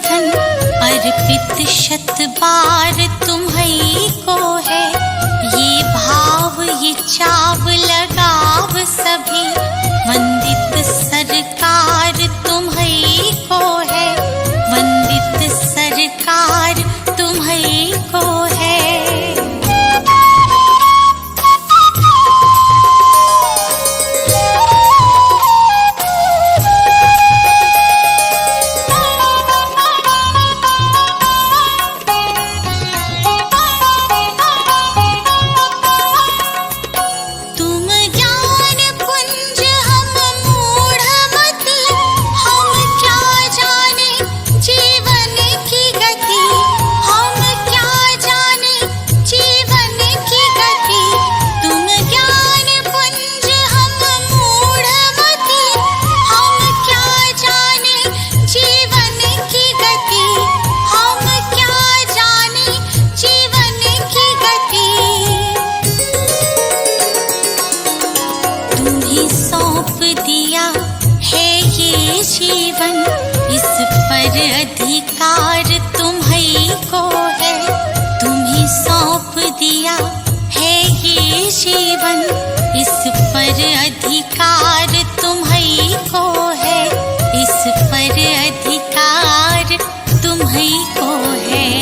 धन अर्पित शत बार तुम्हीं को है। ये भाव ये चाव लगाव सभी वंदित सरकार तुम्हीं को है। वंदित सरकार तुम्हीं को है। जीवन इस पर अधिकार तुम्हीं को है। तुम्हीं सौंप दिया है ये जीवन इस पर अधिकार तुम्हीं को है। इस पर अधिकार तुम्हीं को है।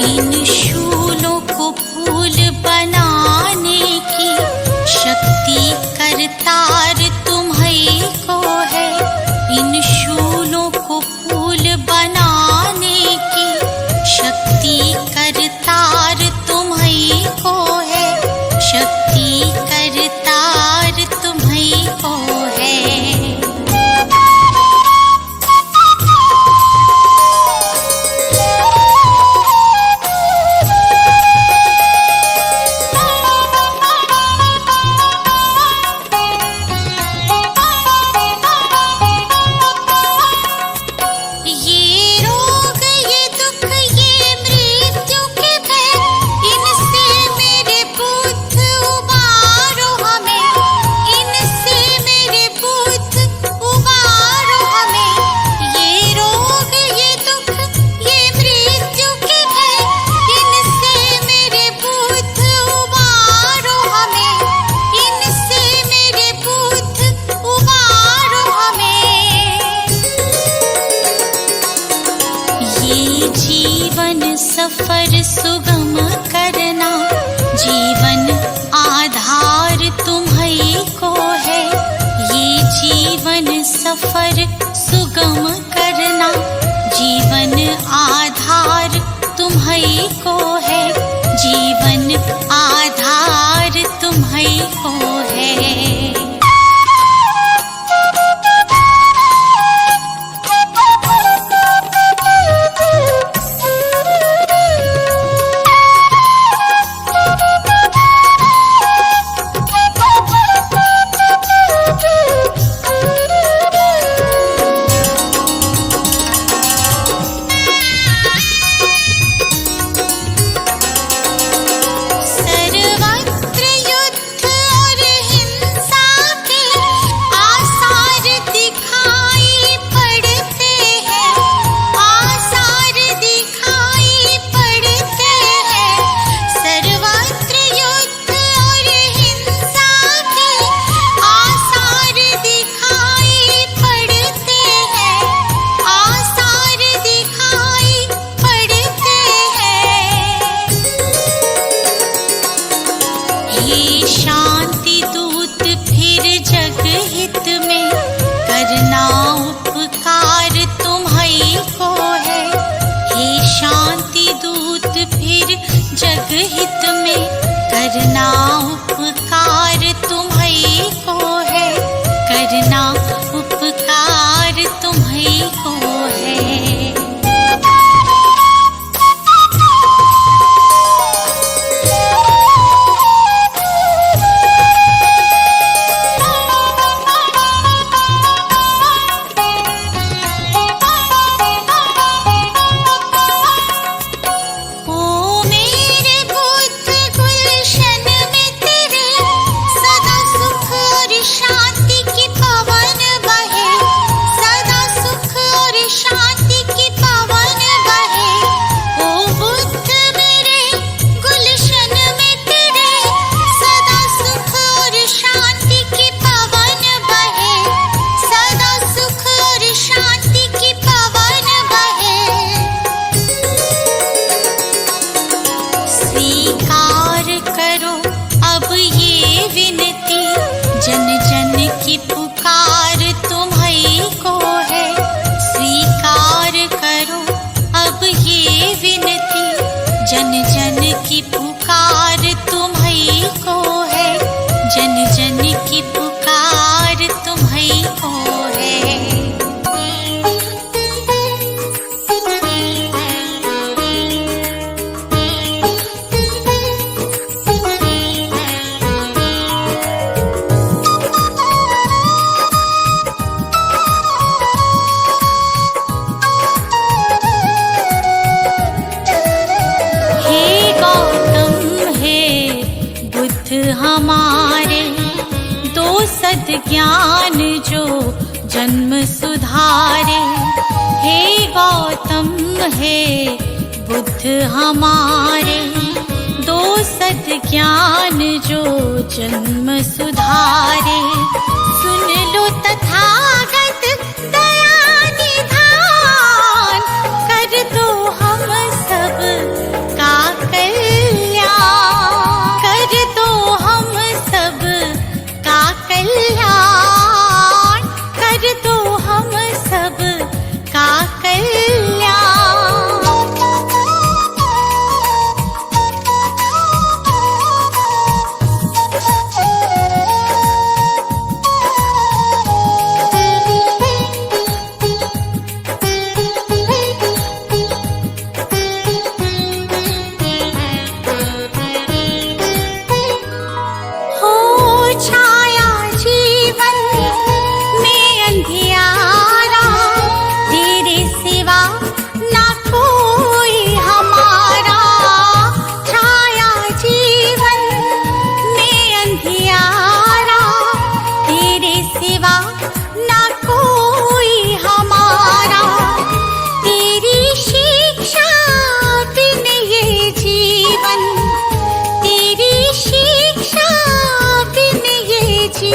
इन शूलों को फूल बनाने की शक्ति करतार तुम्हीं को है। इन शूलों को फूल बनाने की शक्ति करतार तुम्हीं को है। शक्ति करतार तुम्हीं को है। जीवन सफर सुगम करना जीवन आधार तुम्हीं को है। ये जीवन सफर सुगम करना जीवन आधार तुम्हीं को है। जीवन आधार तुम्हीं को है। सर्वत्र युद्ध और हिंसा हित में करना उपकार तुम्हीं को है, करना उपकार तुम्हीं को है। हमारे दो सद्ज्ञान जो जन्म सुधारे, हे गौतम हे बुद्ध हमारे दो सद्ज्ञान जो जन्म सुधारे। सुन लो तथागत दया निधान, कर दो हम सब का कल्याण, कर दो हम सब का कल्याण, कर दो हम सब का कल्याण।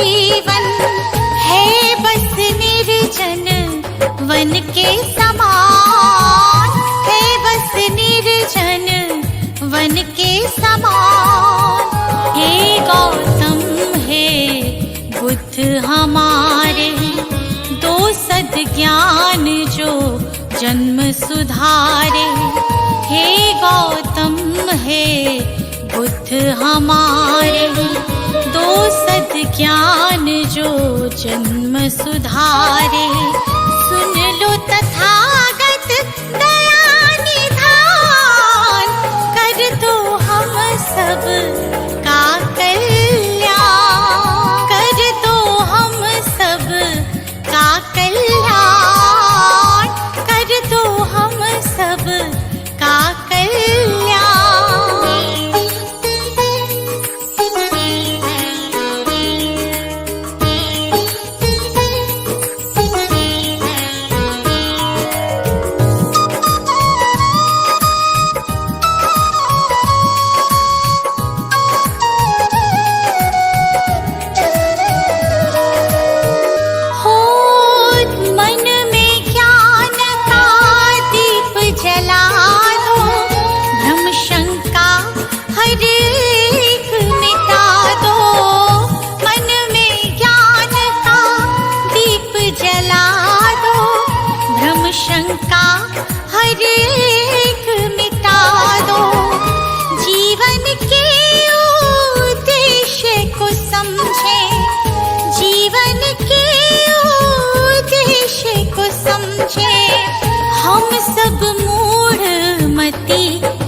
जीवन है बस निर्जन वन के समान, है बस निर्जन वन के समान। हे गौतम हे बुद्ध हमारे दो सद्ज्ञान जो जन्म सुधारे, हे गौतम हे बुद्ध हमारे दो सद्ज्ञान जो जन्म सुधारे। सुन लो तथागत दया निधान, कर दो हम सब का कल्याण, कर दो हम सब का कल्याण, कर दो हम सब का कल्याण। सब मूढ़ मती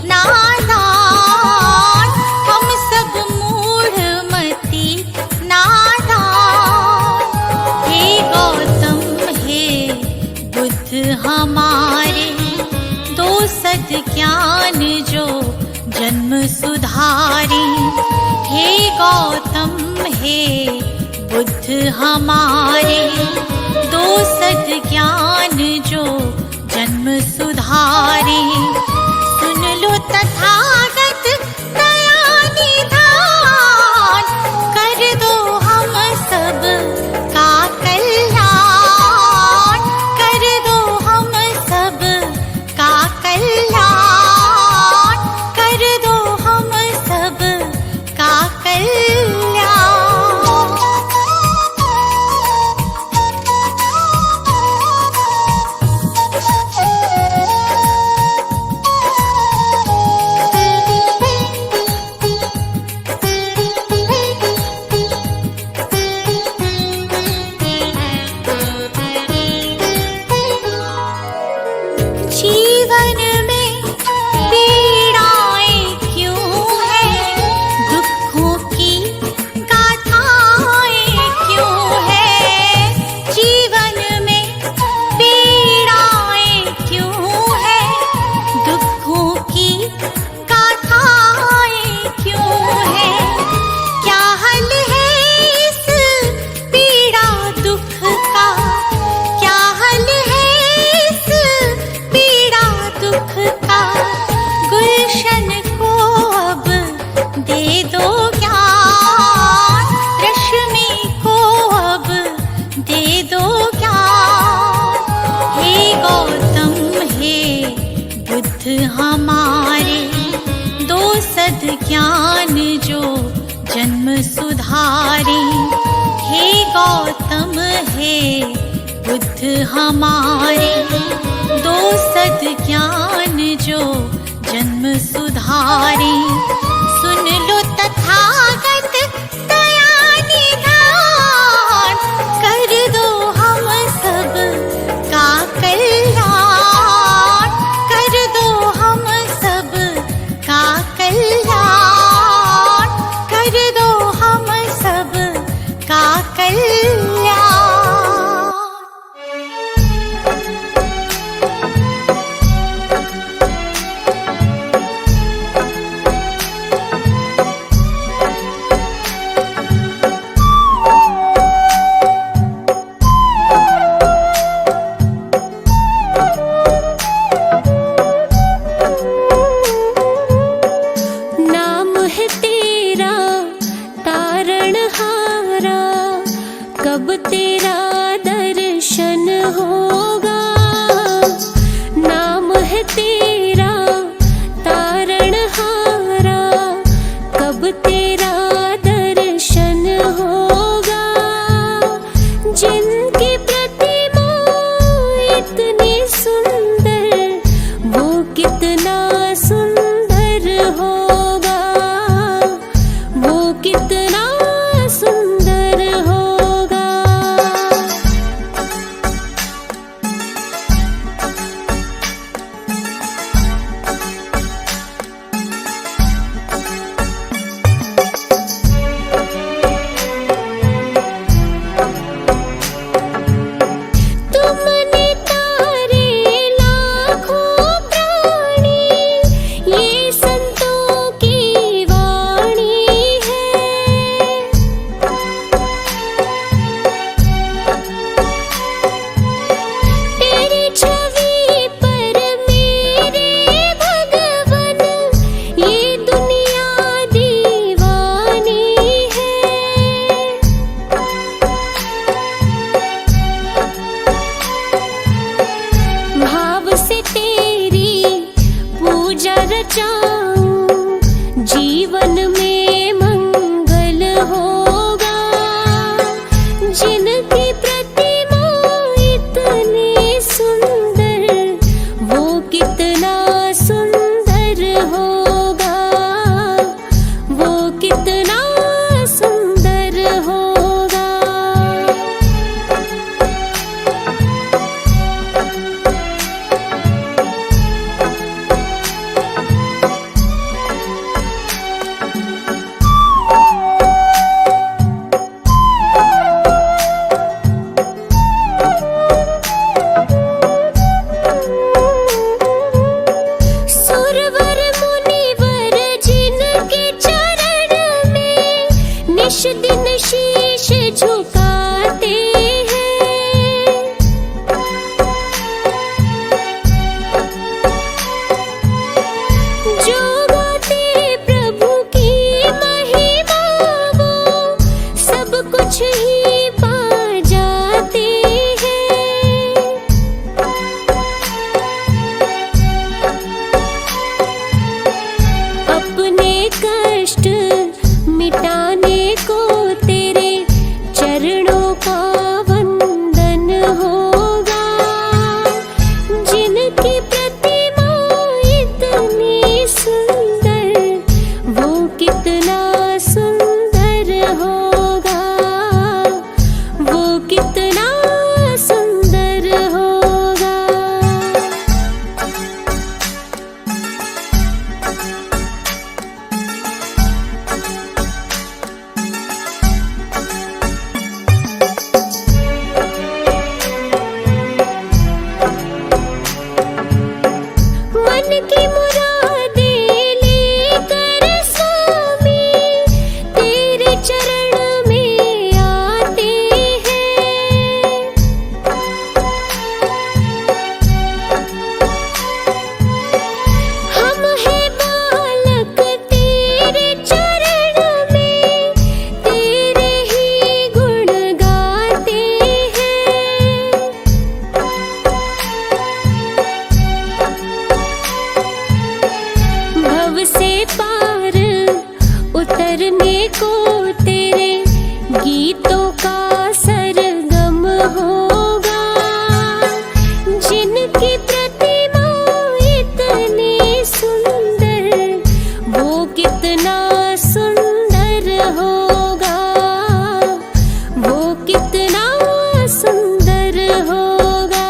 नादान, हम सब मूढ़ मती नादान। हे गौतम हे बुद्ध हमारे, दो सद ज्ञान जो जन्म सुधारे। हे गौतम हे बुद्ध हमारे, दो सद ज्ञान जो जन्म सुधारे। सुन लो तथागत दया निधान, कर दो हम सब का कल्याण, कर दो हम सब का कल्याण, कर दो हम सब का कल्याण। जीवन में पीड़ाएं क्यों हैं, दुखों की गाथाएं क्यों हैं। जीवन में पीड़ाएं क्यों हैं, दुखों की गाथाएं क्यों हैं। क्या हल है इस पीड़ा दुख का, क्या हल है इस पीड़ा दुख का। गुलशन को अब दे दो ज्ञान, रश्मि को अब दे दो ज्ञान। हे गौतम हे बुद्ध हमारे, दो सद ज्ञान जो जन्म सुधारे। हे गौतम हे बुद्ध हमारे, दो सद ज्ञान जो जन्म सुधारे। सुन लो तथागत दया निधान, कर दो हम सब का कल्याण, कर दो हम सब का कल्याण, कर दो हम सब का कल्याण। करने को तेरे गीतों का सरगम होगा। जिनकी प्रतिमा इतनी सुंदर, वो कितना सुंदर होगा, वो कितना सुंदर होगा।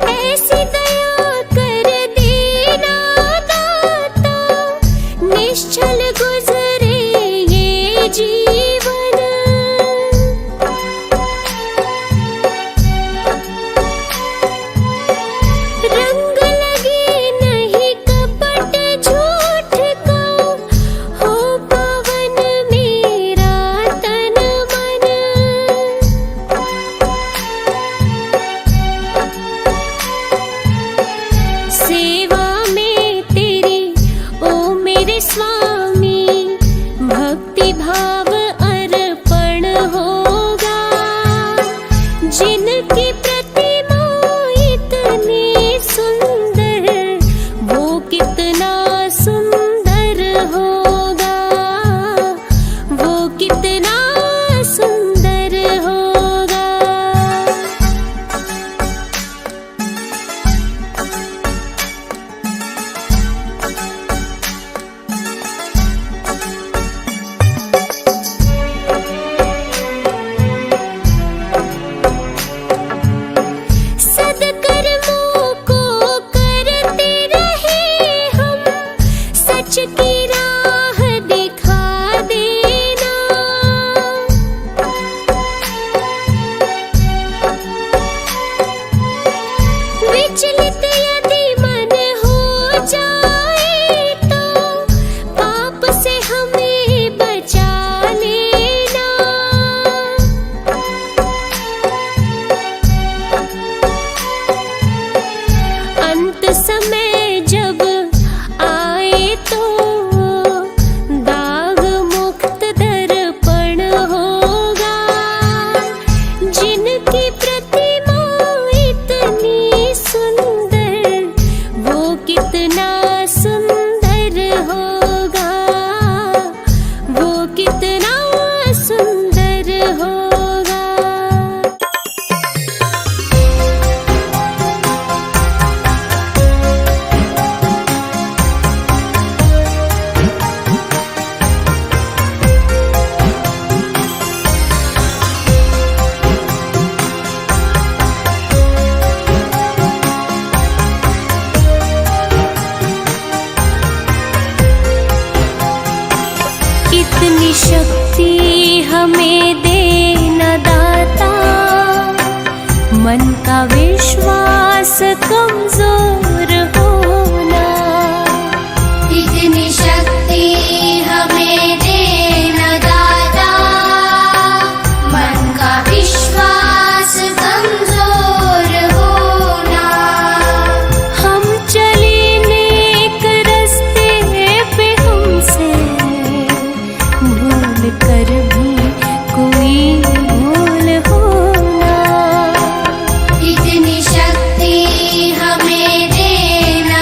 ऐसी दया कर देना दाता, निश्चल गुजरे ये जीवन। रंग लगे नहीं कपट झूठ का, हो पावन मेरा तन मन। सेवा में तेरी ओ मेरे स्वामी, भक्ति भाव अर्पण होगा। जिनकी प्रतिमा इतनी सुंदर, वो कितना सुंदर होगा, वो कितना सुंदर होगा। सद्कर्मों को करते रहे हम, सच की राह दिखा देना। विचलित यदि मन हो जाए तो, पाप से हमें बचा लेना। अंत समय जब आए तो, दाग मुक्त दर्पण होगा। जिनकी प्रतिमा इतनी सुंदर, वो कितना सुंदर होगा, वो कितना सुंदर होगा। इतनी शक्ति हमें देना दाता, मन का विश्वास कमजोर होना। इतनी शक्ति हमें देना दाता, मन का विश्वास कमजोर होना। हम चले नेक रास्ते पे, हमसे भूल कर भी कोई भूल होना। इतनी शक्ति हमें देना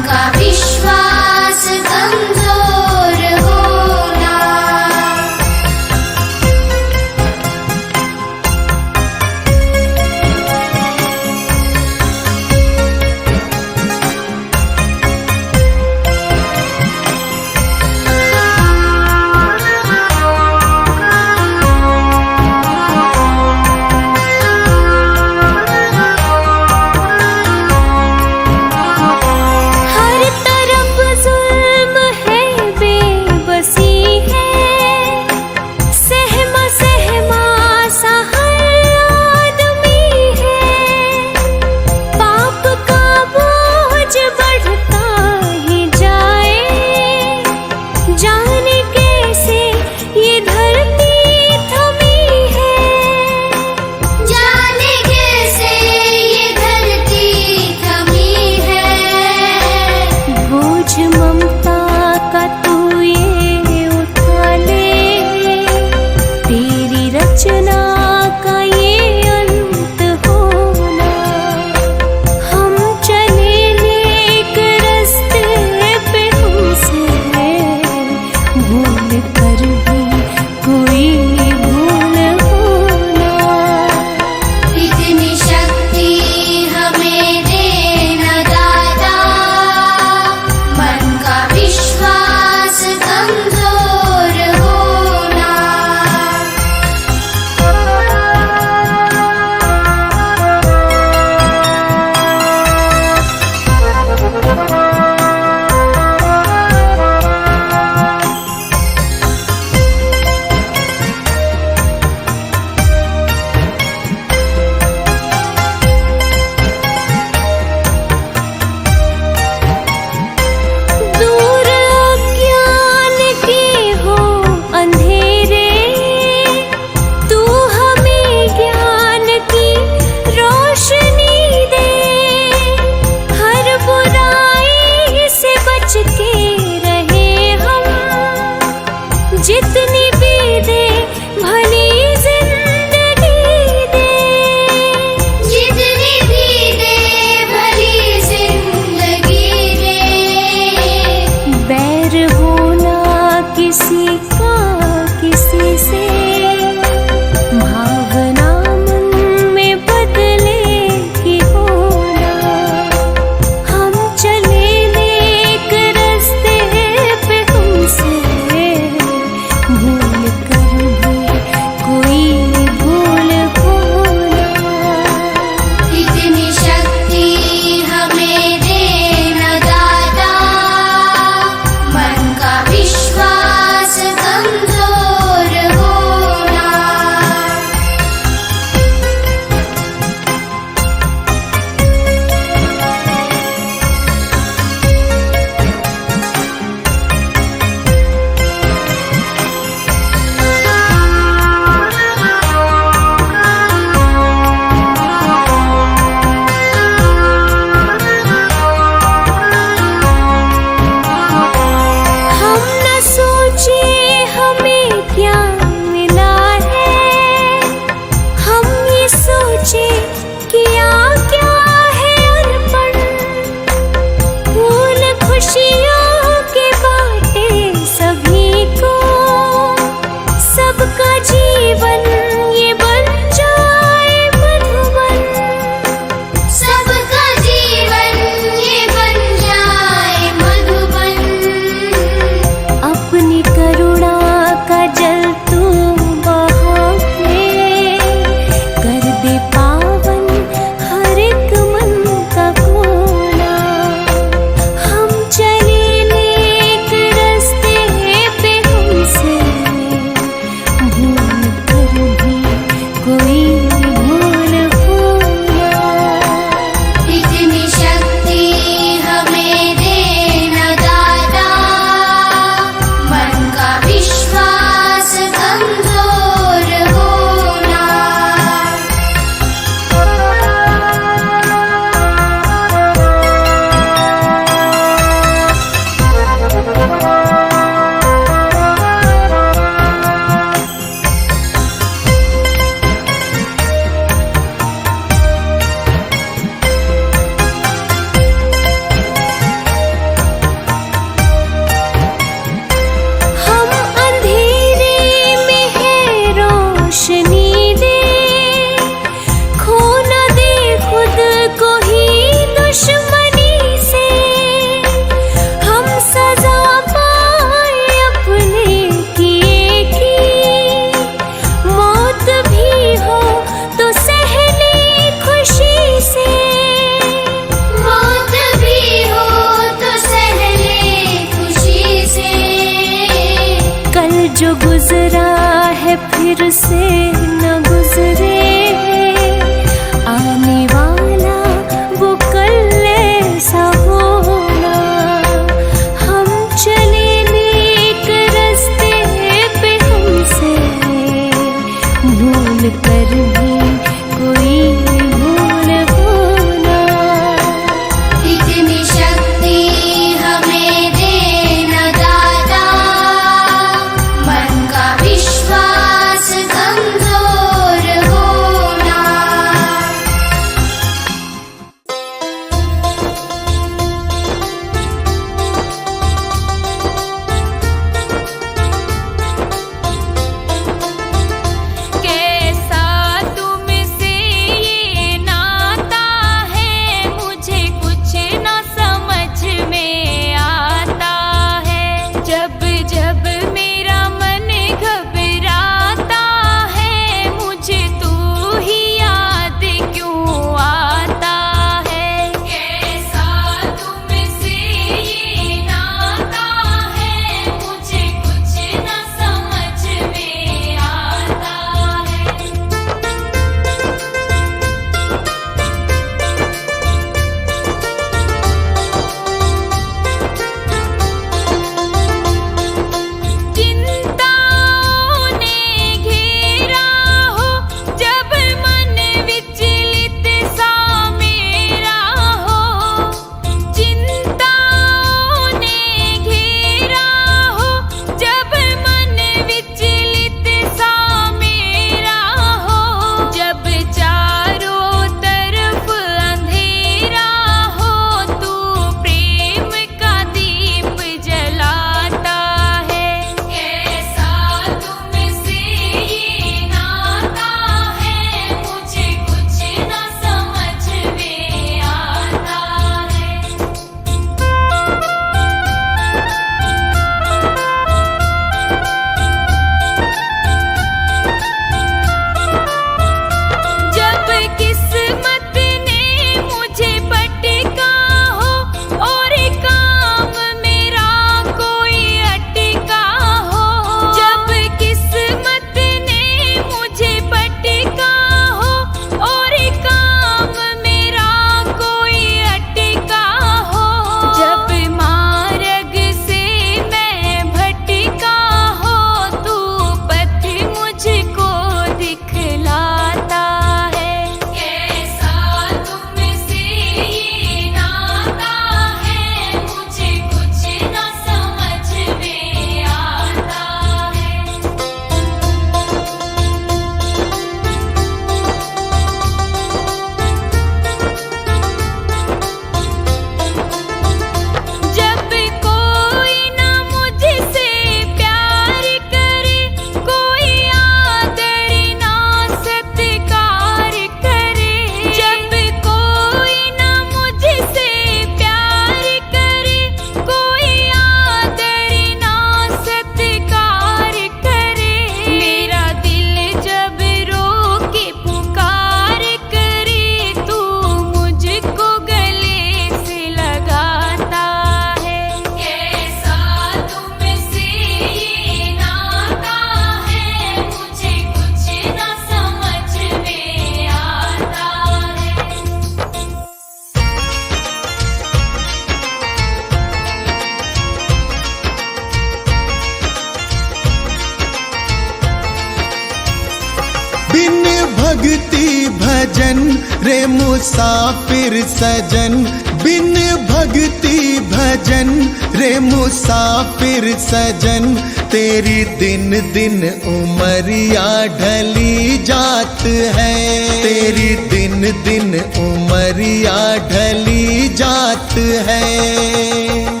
लगन रे मुसाफिर सजन, बिन भक्ति भजन रे मुसाफिर सजन, तेरी दिन दिन उमरिया ढली जात है, तेरी दिन दिन उमरिया ढली जात है।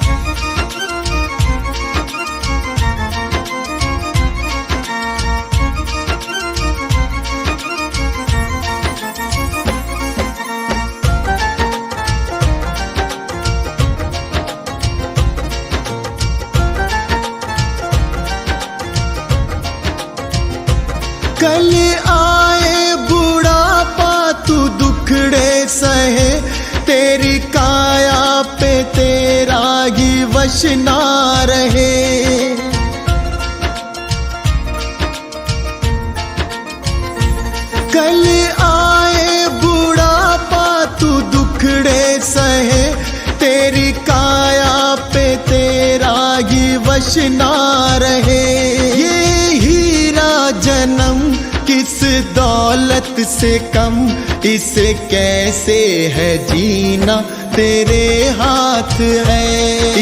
कल आए बुढ़ापा तू दुखड़े सहे, तेरी काया पे तेरा ही वश ना रहे। कल आए बुढ़ापा तू दुखड़े सहे, तेरी काया पे तेरा ही वश ना रहे। ये हीरा जन्म किस दौलत से कम, इसे कैसे है जीना तेरे हाथ है,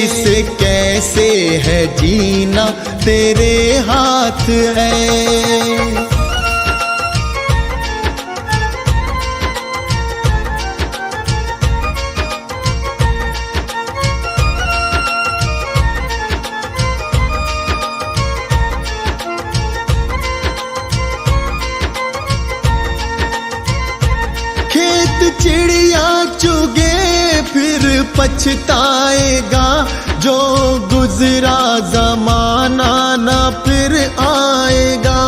इसे कैसे है जीना तेरे हाथ है। चिड़िया चुगे फिर पछताएगा, जो गुजरा जमाना न फिर आएगा।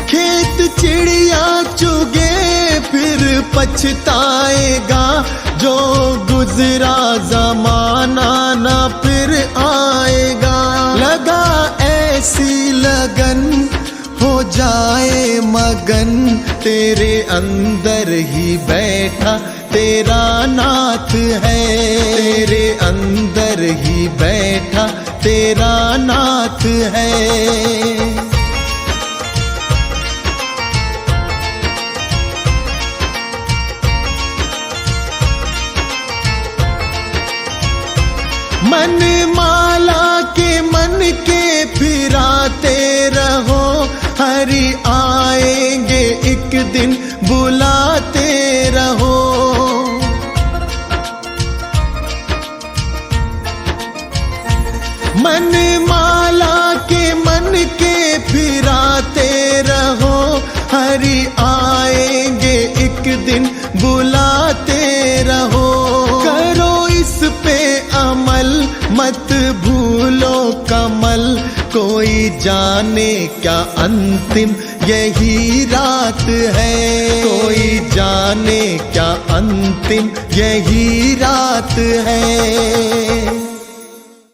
खेत चिड़िया चुगे फिर पछताएगा, जो गुजरा जमाना न फिर आएगा। लगा ऐसी लगन हो जाए मगन, तेरे अंदर ही बैठा तेरा नाथ है, तेरे अंदर ही बैठा तेरा नाथ है। मन माला के मन के फिराते रहो, हरि आएंगे एक दिन बुलाते रहो। मन माला के मन के फिराते रहो, हरि आएंगे एक दिन बुलाते रहो। करो इस पे अमल मत भूलो कमल, कोई जाने क्या अंतिम यही रात है, कोई जाने क्या अंतिम यही रात है।